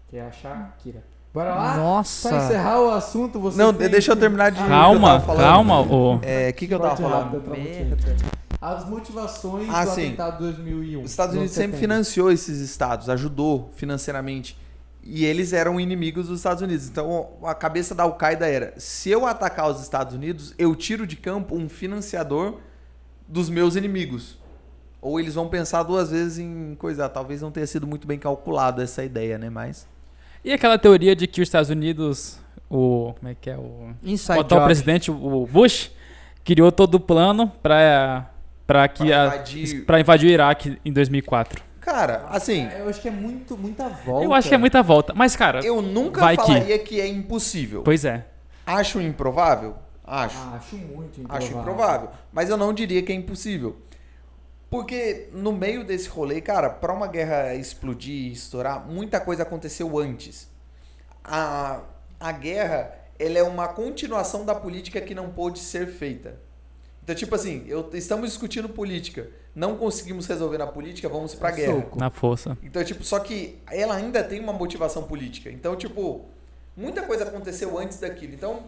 que é a Shakira. Bora lá? Nossa. Pra encerrar o assunto, você Não, tem deixa eu que- terminar de. Calma, que eu tava falando. calma. ô. É, o que eu tava Corte falando? rápido, eu tava muito- As motivações Ah, do sim. atentado de 2001. Os Estados Unidos 11 de sempre setembro. financiou esses estados, ajudou financeiramente. E eles eram inimigos dos Estados Unidos. Então a cabeça da Al-Qaeda era: se eu atacar os Estados Unidos, eu tiro de campo um financiador dos meus inimigos. Ou eles vão pensar duas vezes em coisa. Talvez não tenha sido muito bem calculada essa ideia, né? Mas. E aquela teoria de que os Estados Unidos, como é que é? O Inside atual job. presidente, o Bush, criou todo o plano pra invadir o Iraque em 2004. Cara, assim, Eu acho que é muita volta. Eu acho que é muita volta. Mas, cara, eu nunca vai que- falaria que é impossível. pois é. Acho improvável? Acho. Acho muito improvável. Acho improvável. Mas eu não diria que é impossível. Porque no meio desse rolê, cara, pra uma guerra explodir e estourar, muita coisa aconteceu antes. A guerra, ela é uma continuação da política que não pôde ser feita. Então, tipo assim, estamos discutindo política, não conseguimos resolver na política, vamos pra guerra. Soco. Na força. Então, tipo, só que ela ainda tem uma motivação política. Então, tipo, muita coisa aconteceu antes daquilo. Então,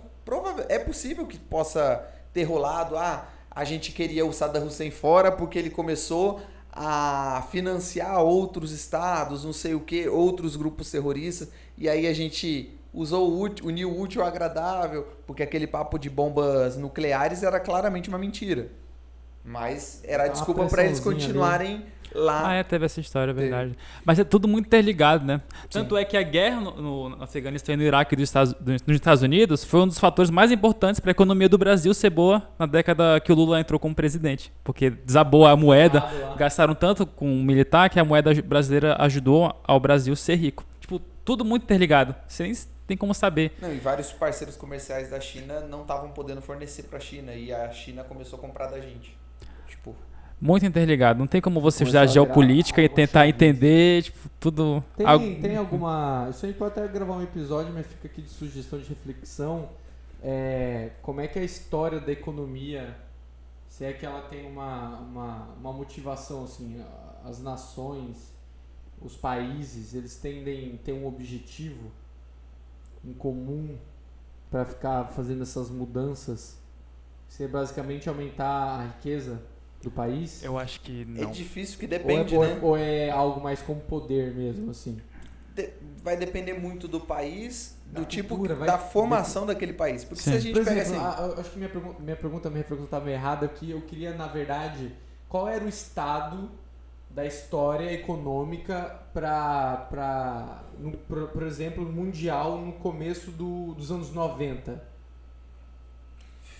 é possível que possa ter rolado, a gente queria o Saddam Hussein fora porque ele começou a financiar outros estados, não sei o que, outros grupos terroristas, e aí a gente uniu o útil ao agradável, porque aquele papo de bombas nucleares era claramente uma mentira. Mas era a Uma desculpa para eles pressãozinha continuarem lá. Ah, teve essa história, é verdade. Mas é tudo muito interligado, né? Tanto é que a guerra no Afeganistão e no Iraque nos Estados Unidos foi um dos fatores mais importantes para a economia do Brasil ser boa na década que o Lula entrou como presidente. Porque desabou a moeda, gastaram tanto com o militar que a moeda brasileira ajudou ao Brasil ser rico. Tipo, tudo muito interligado. Você nem tem como saber. Não, e vários parceiros comerciais da China não estavam podendo fornecer para a China e a China começou a comprar da gente. Tipo, Muito interligado. Não tem como você Começar estudar a virar geopolítica e uma tentar chave. entender, tipo, tudo. Tem alguma... Isso a gente pode até gravar um episódio, mas fica aqui de sugestão de reflexão. Como é que é a história da economia, se é que ela tem uma motivação, assim, as nações, os países, eles tendem a ter um objetivo em comum para ficar fazendo essas mudanças? Se é basicamente aumentar a riqueza do país? Eu acho que É não. difícil que depende, ou né? ou é algo mais como poder mesmo, assim? Vai depender muito do país, do Da tipo, cultura, da formação daquele país. Porque se a Sim. gente Por pega exemplo, assim... eu acho que minha reflexão estava errada, que eu queria, na verdade, qual era o estado da história econômica por exemplo, mundial no começo dos anos 90?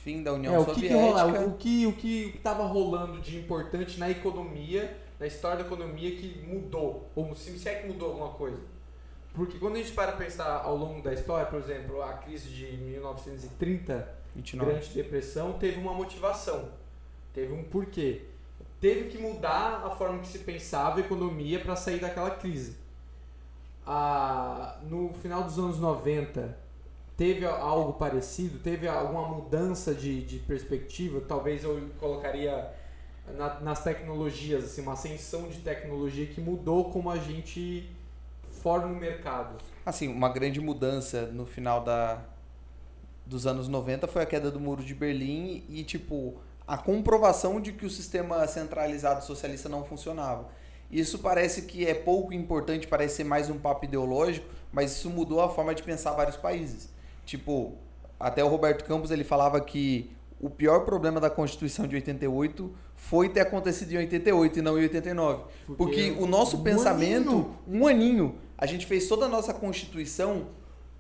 Fim da União O que Soviética. rolava, o que estava rolando de importante na economia, na história da economia que mudou, ou se é que mudou alguma coisa. Porque quando a gente para pensar ao longo da história, por exemplo, a crise de 1930, 29. Grande Depressão, teve uma motivação, teve um porquê. Teve que mudar a forma que se pensava a economia para sair daquela crise. No final dos anos 90, teve algo parecido? Teve alguma mudança de perspectiva? Talvez eu colocaria nas tecnologias, assim, uma ascensão de tecnologia que mudou como a gente forma o mercado. Assim, uma grande mudança no final dos anos 90 foi a queda do Muro de Berlim e, tipo, a comprovação de que o sistema centralizado socialista não funcionava. Isso parece que é pouco importante, parece ser mais um papo ideológico, mas isso mudou a forma de pensar vários países. Tipo, até o Roberto Campos ele falava que o pior problema da Constituição de 88 foi ter acontecido em 88 e não em 89. Porque o nosso pensamento, um aninho, a gente fez toda a nossa Constituição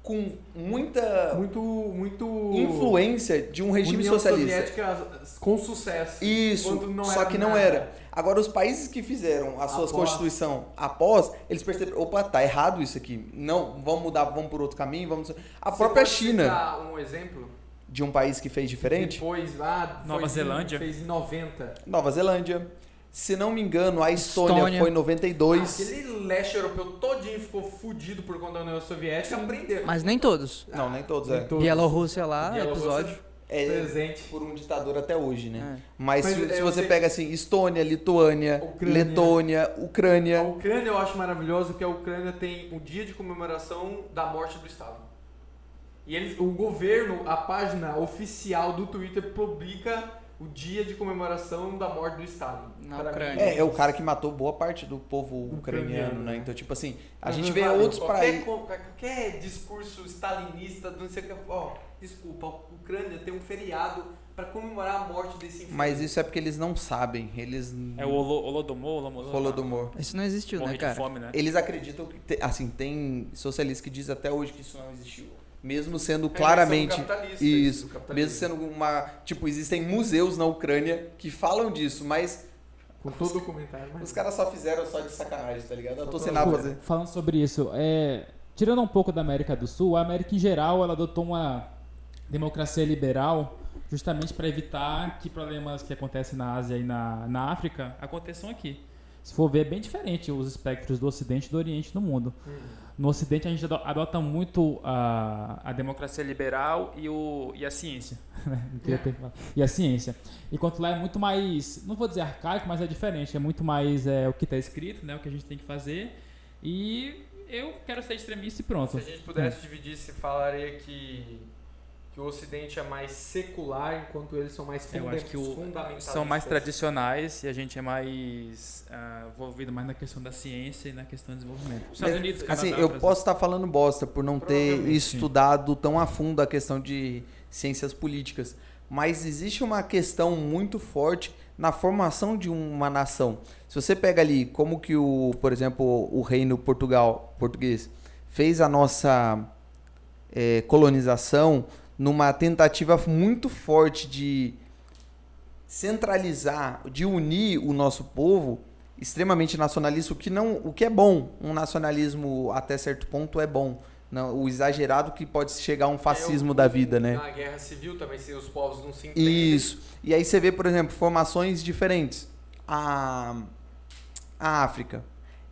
com muita Muito influência de um regime União socialista. Soviética com sucesso. Isso, Quando só que não nada. era. Agora, os países que fizeram as suas Após. constituição após, eles perceberam, opa, tá errado isso aqui. Não, vamos mudar, vamos por outro caminho, vamos... A Você própria pode China, citar um exemplo? de um país que fez diferente, Depois lá Nova Zelândia. fez em 90. Nova Zelândia. Se não me engano, a Estônia Estônia. foi em 92. Aquele leste europeu todinho ficou fudido por conta da União Soviética, aprendeu. Mas nem todos. Não, nem todos, Nem é. todos. Bielorrússia lá, Bielorrússia episódio. É presente. por um ditador até hoje, né? É. Mas, Mas se eu você sei- pega assim, Estônia, Lituânia, Ucrânia. Letônia, A Ucrânia... Ucrânia eu acho maravilhoso que a Ucrânia tem o dia de comemoração da morte do Estado. E o governo, a página oficial do Twitter publica o dia de comemoração da morte do Estado. Na Pra Ucrânia. mim, É o cara que matou boa parte do povo ucraniano, Ucraniano, né? né? Então, tipo assim, a Mas gente vê valeu. outros países... Qualquer discurso stalinista, não sei o que. Ó, desculpa, a Ucrânia tem um feriado pra comemorar a morte desse infeliz. Mas isso é porque eles não sabem. Eles. É o Holodomor, Holodomor. Isso não existiu, Morre né, de cara? fome, né? Eles acreditam que. Assim, tem socialistas que dizem até hoje que isso não existiu. Mesmo sendo É, claramente. mas são capitalistas, Isso. do capitalismo. Mesmo sendo uma. Tipo, existem museus na Ucrânia que falam disso, mas Com todo o documentário. Mas... os caras só fizeram só de sacanagem, tá ligado? Eu tô Só sem pra- nada pra fazer. Falando sobre isso, tirando um pouco da América do Sul, a América em geral ela adotou uma democracia liberal justamente para evitar que problemas que acontecem na Ásia e na África aconteçam aqui. Se for ver, é bem diferente os espectros do Ocidente e do Oriente no mundo. No Ocidente a gente adota muito a democracia liberal e a ciência. Não queria ter falado. E a ciência. Enquanto lá é muito mais, não vou dizer arcaico, mas é diferente. É muito mais o que está escrito, né, o que a gente tem que fazer. E eu quero ser extremista e pronto. Se a gente pudesse dividir, se falaria que o Ocidente é mais secular, enquanto eles são mais Eu acho que fundamentalistas. são mais tradicionais e a gente é mais envolvido mais na questão da ciência e na questão do desenvolvimento. Os Estados Unidos, Canadá, Assim, eu Brasil. posso estar falando bosta por não ter Provavelmente, estudado tão a fundo a questão de ciências políticas, mas existe uma questão muito forte na formação de uma nação. Se você pega ali como que por exemplo, o reino português fez a nossa colonização numa tentativa muito forte de centralizar, de unir o nosso povo, extremamente nacionalista, o que é bom. Um nacionalismo até certo ponto é bom. Não, o exagerado que pode chegar a um fascismo da vida, né? Na guerra civil também, se os povos não se entendem. Isso. E aí você vê, por exemplo, formações diferentes. a África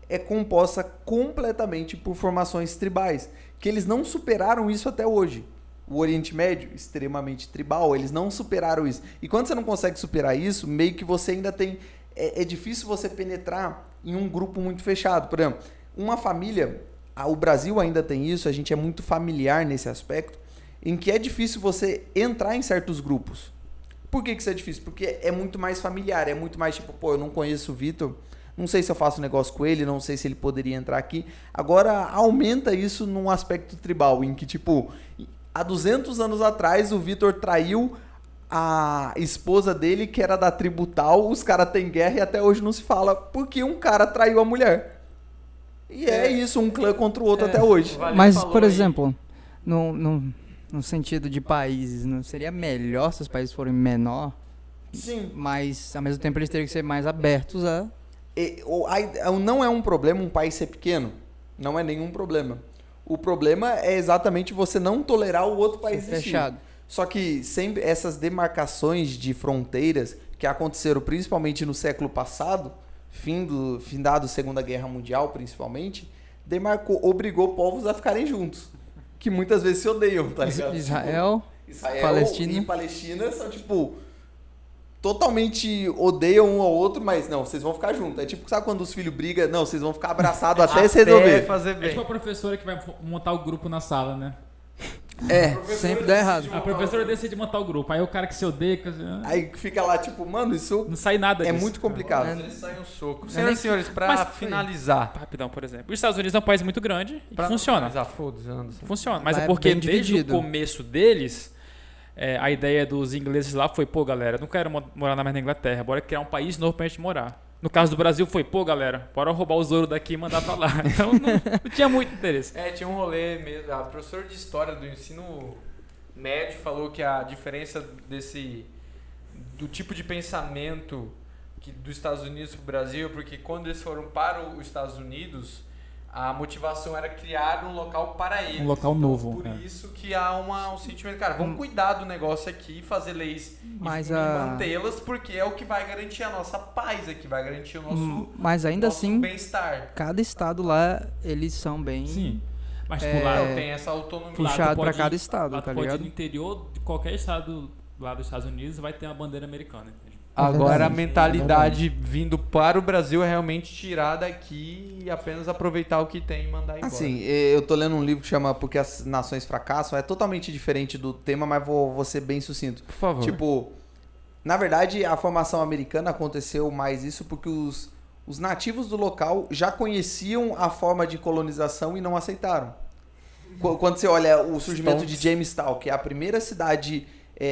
é composta completamente por formações tribais, que eles não superaram isso até hoje. O Oriente Médio, extremamente tribal, eles não superaram isso. E quando você não consegue superar isso, meio que você ainda tem... É difícil você penetrar em um grupo muito fechado. Por exemplo, uma família... O Brasil ainda tem isso, a gente é muito familiar nesse aspecto, em que é difícil você entrar em certos grupos. Por que isso é difícil? Porque é muito mais familiar, é muito mais tipo, pô, eu não conheço o Vitor, não sei se eu faço negócio com ele, não sei se ele poderia entrar aqui. Agora, aumenta isso num aspecto tribal, em que, tipo, há 200 anos atrás, o Vitor traiu a esposa dele, que era da tribo tal, os caras têm guerra e até hoje não se fala, porque um cara traiu a mulher. E é isso, um clã contra o outro até hoje. Mas, por exemplo, no sentido de países, não seria melhor se os países forem menor? Sim. Mas, ao mesmo tempo, eles teriam que ser mais abertos a... Não é um problema um país ser pequeno. Não é nenhum problema. O problema é exatamente você não tolerar o outro país ser fechado. Só que sempre essas demarcações de fronteiras que aconteceram principalmente no século passado, findado Segunda Guerra Mundial principalmente, obrigou povos a ficarem juntos. Que muitas vezes se odeiam, tá ligado? Israel Palestina e Palestina são tipo... totalmente odeiam um ao outro, mas não, vocês vão ficar juntos. É tipo, sabe quando os filhos brigam? Não, vocês vão ficar abraçados até se resolver. Fazer bem. É tipo a professora que vai montar o grupo na sala, né? Sempre dá errado. A professora decide montar o grupo, aí o cara que se odeia... Aí fica lá, tipo, mano, isso não sai nada disso. muito complicado. Eles saem um soco. Senhoras e senhores, pra finalizar... Rapidão, por exemplo. Os Estados Unidos é um país muito grande e que funciona. Funciona, mas Lá é é porque bem desde dividido. o começo deles... a ideia dos ingleses lá foi, pô, galera, não quero morar mais na Inglaterra, bora criar um país novo pra gente morar. No caso do Brasil foi, pô, galera, bora roubar os ouro daqui e mandar pra lá. Então não tinha muito interesse. Tinha um rolê mesmo. A professora de história do ensino médio falou que a diferença do tipo de pensamento dos Estados Unidos pro Brasil, porque quando eles foram para os Estados Unidos, a motivação era criar um local para eles. Um local então, novo. Por isso que há um sentimento, cara, vamos cuidar do negócio aqui, fazer leis Mas e mantê-las, porque é o que vai garantir a nossa paz aqui, vai garantir o nosso, mas ainda nosso assim, bem-estar. cada estado lá, eles são bem Sim. Mas tipo, lá Então, tem essa autonomia. puxado pra pode cada ir- estado, lá tá tu pode ir ligado? no interior de qualquer estado lá dos Estados Unidos vai ter uma bandeira americana. Entende? Agora a verdade. mentalidade vindo para o Brasil é realmente tirar daqui e apenas aproveitar o que tem e mandar embora. Assim, eu tô lendo um livro que chama Porque as Nações Fracassam. É totalmente diferente do tema, mas vou ser bem sucinto. Por favor. Tipo, na verdade, a formação americana aconteceu mais isso porque os nativos do local já conheciam a forma de colonização e não aceitaram. Quando você olha o surgimento de Jamestown, que é a primeira cidade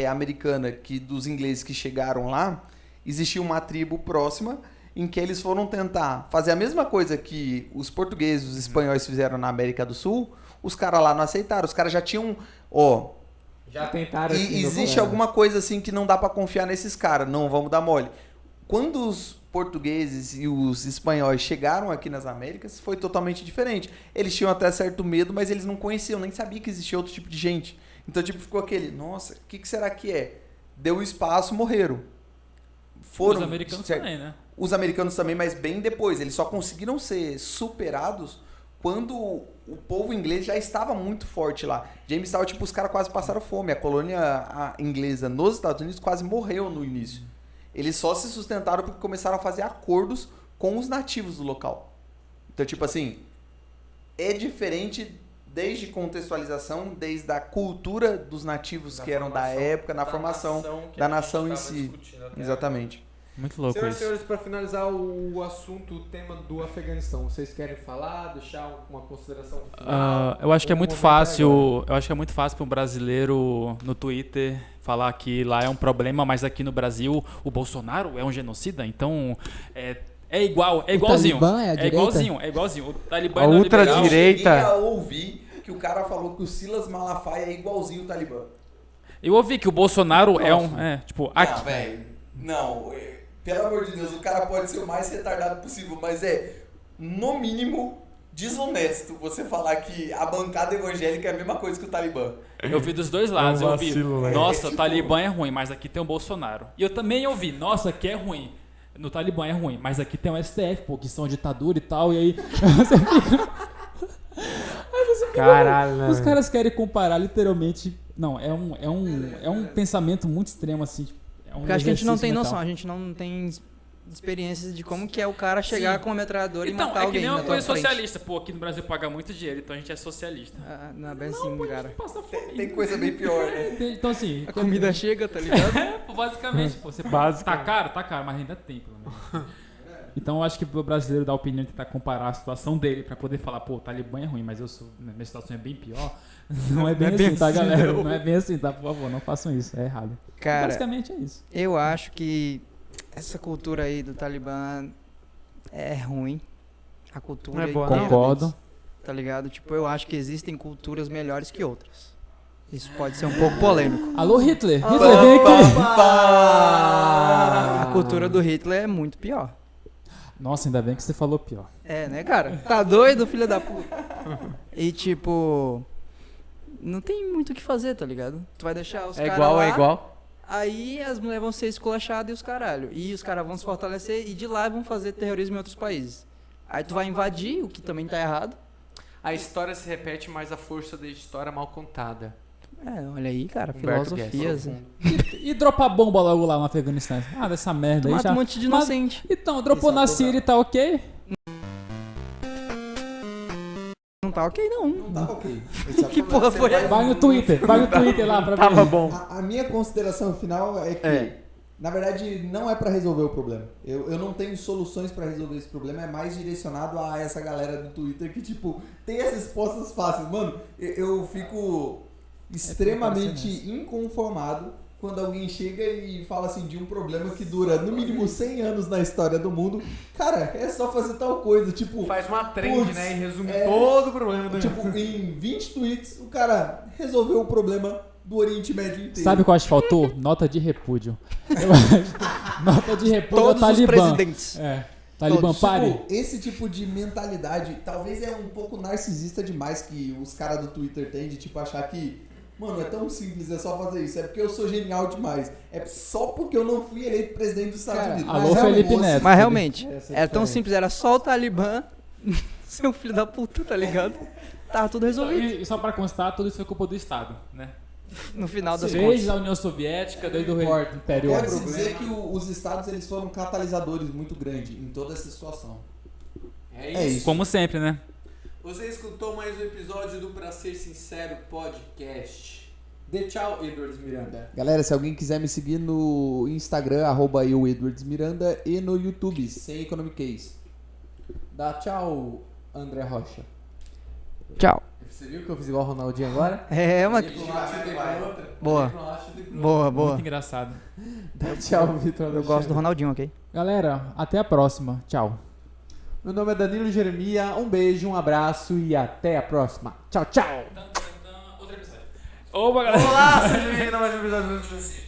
americana dos ingleses que chegaram lá, existia uma tribo próxima em que eles foram tentar fazer a mesma coisa que os portugueses, os espanhóis fizeram na América do Sul. Os caras lá não aceitaram. Os caras já tinham... Já tentaram aqui no existe Colônia. alguma coisa assim que não dá pra confiar nesses caras. Não vamos dar mole. Quando os portugueses e os espanhóis chegaram aqui nas Américas, foi totalmente diferente. Eles tinham até certo medo, mas eles não conheciam, nem sabiam que existia outro tipo de gente. Então, tipo, ficou aquele, nossa, o que será que é? Deu espaço, morreram. Os americanos também, né? Os americanos também, mas bem depois. Eles só conseguiram ser superados quando o povo inglês já estava muito forte lá. Jamestown, tipo, os caras quase passaram fome. A colônia inglesa nos Estados Unidos quase morreu no início. Eles só se sustentaram porque começaram a fazer acordos com os nativos do local. Então, tipo assim, é diferente desde contextualização, desde a cultura dos nativos que eram da época, na formação da nação em si. Exatamente. Muito louco Senhoras e isso. senhores, para finalizar o assunto, o tema do Afeganistão, vocês querem falar, deixar uma consideração final? Eu acho que é Ou muito um comentário fácil. Eu acho que é muito fácil para um brasileiro no Twitter falar que lá é um problema, mas aqui no Brasil o Bolsonaro é um genocida, então é igualzinho. Talibã é a direita? É igualzinho. O Talibã A é neoliberal. ultradireita. Eu cheguei a ouvir que o cara falou que o Silas Malafaia é igualzinho o Talibã. Eu ouvi que o Bolsonaro é um. Não, velho. Não, pelo amor de Deus, o cara pode ser o mais retardado possível, mas no mínimo, desonesto você falar que a bancada evangélica é a mesma coisa que o Talibã. Eu vi dos dois lados. Eu ouvi, vacilo, né? nossa, É, tipo- Talibã é ruim, mas aqui tem o Bolsonaro. E eu também ouvi, nossa, aqui é ruim. no Talibã é ruim, mas aqui tem o STF, pô, que são ditadura e tal, e aí você fica... Caralho, né? Os caras querem comparar literalmente... Não, é um pensamento muito extremo, assim. Tipo, é um Porque acho que a gente não tem exercício noção, mental. a gente não tem experiências de como que é o cara chegar Sim. com a metralhadora e Então, matar é que alguém nem na uma tua coisa frente. socialista. Pô, aqui no Brasil paga muito dinheiro, então a gente é socialista. Ah, não é bem assim, cara. Passa fome. Tem coisa bem pior, né? Então, assim... A comida chega, tá ligado? Pô, basicamente, pô, você Tá caro, mas ainda tem, pelo menos. Então eu acho que o brasileiro dá a opinião de tentar comparar a situação dele pra poder falar, pô, o Talibã é ruim, mas minha situação é bem pior. Não é bem assim, tá, galera? Não é bem assim, tá? Por favor, não façam isso, é errado. Cara, Basicamente é isso. eu acho que essa cultura aí do Talibã é ruim. A cultura Não é boa, inteira não? Concordo. deles, tá ligado? Tipo, eu acho que existem culturas melhores que outras. Isso pode ser um pouco polêmico. Alô, Hitler! Hitler, vem aqui! A cultura do Hitler é muito pior. Nossa, ainda bem que você falou pior. É, né, cara? Tá doido, filho da puta? E tipo, não tem muito o que fazer, tá ligado? Tu vai deixar os É caras igual, lá, é igual. aí as mulheres vão ser esculachadas e os caralho. E os caras vão se fortalecer e de lá vão fazer terrorismo em outros países. Aí tu vai invadir, o que também tá errado. A história se repete, mas a força da história é mal contada. É, olha aí, cara, Humberto filosofias. Gessler. E dropar bomba logo lá no Afeganistão? Ah, dessa merda Tu aí mata já. um monte de Mas- inocente. Então, dropou na Síria e tá ok? Não tá ok, não. Não tava ok. Esse é o Que problema. porra Você foi vai- essa? Vai no Twitter lá pra ver. Tava bom. A minha consideração final é que, na verdade, não é pra resolver o problema. Eu não tenho soluções pra resolver esse problema, é mais direcionado a essa galera do Twitter que, tipo, tem essas respostas fáceis. Mano, eu fico extremamente inconformado quando alguém chega e fala assim de um problema que dura no mínimo 100 anos na história do mundo. Cara, é só fazer tal coisa, tipo... Faz uma trend, Putz, né? E resume é- todo o problema do Tipo, em 20 tweets, o cara resolveu o problema do Oriente Médio inteiro. Sabe o que eu acho que faltou? Nota de repúdio. Eu acho- Nota de repúdio Todos ao os Talibã. presidentes. É. Talibã, Todos. pare. Tipo, esse tipo de mentalidade talvez é um pouco narcisista demais que os caras do Twitter têm de tipo achar que, mano, é tão simples, é só fazer isso. É porque eu sou genial demais. É só porque eu não fui eleito presidente dos Estados Cara, Unidos. alô, Mas, Felipe moço, Neto. Mas realmente, Essa é era tão diferente. simples, era só o Talibã ser um filho da puta, tá ligado? Tava tudo resolvido. E só pra constar, tudo isso foi culpa do Estado, né? No final das Desde contas. a União Soviética, desde o Império. Pode-se dizer que os estados eles foram catalisadores muito grandes em toda essa situação. É isso. Como sempre, né? Você escutou mais um episódio do Pra Ser Sincero Podcast. Dê tchau, Edwards Miranda. Galera, se alguém quiser me seguir no Instagram, @euedwardsmiranda, e no YouTube, sem Economic Case. Dá tchau, André Rocha. Tchau. Você viu que eu fiz igual o Ronaldinho agora? É, mas. Boa. Boa, boa. Muito engraçado. Dá tchau, Vitor. Eu gosto do Ronaldinho, ok? Galera, até a próxima. Tchau. Meu nome é Danilo Jeremia. Um beijo, um abraço e até a próxima. Tchau, tchau. Opa, galera. Olá, seja bem-vindo a mais um episódio do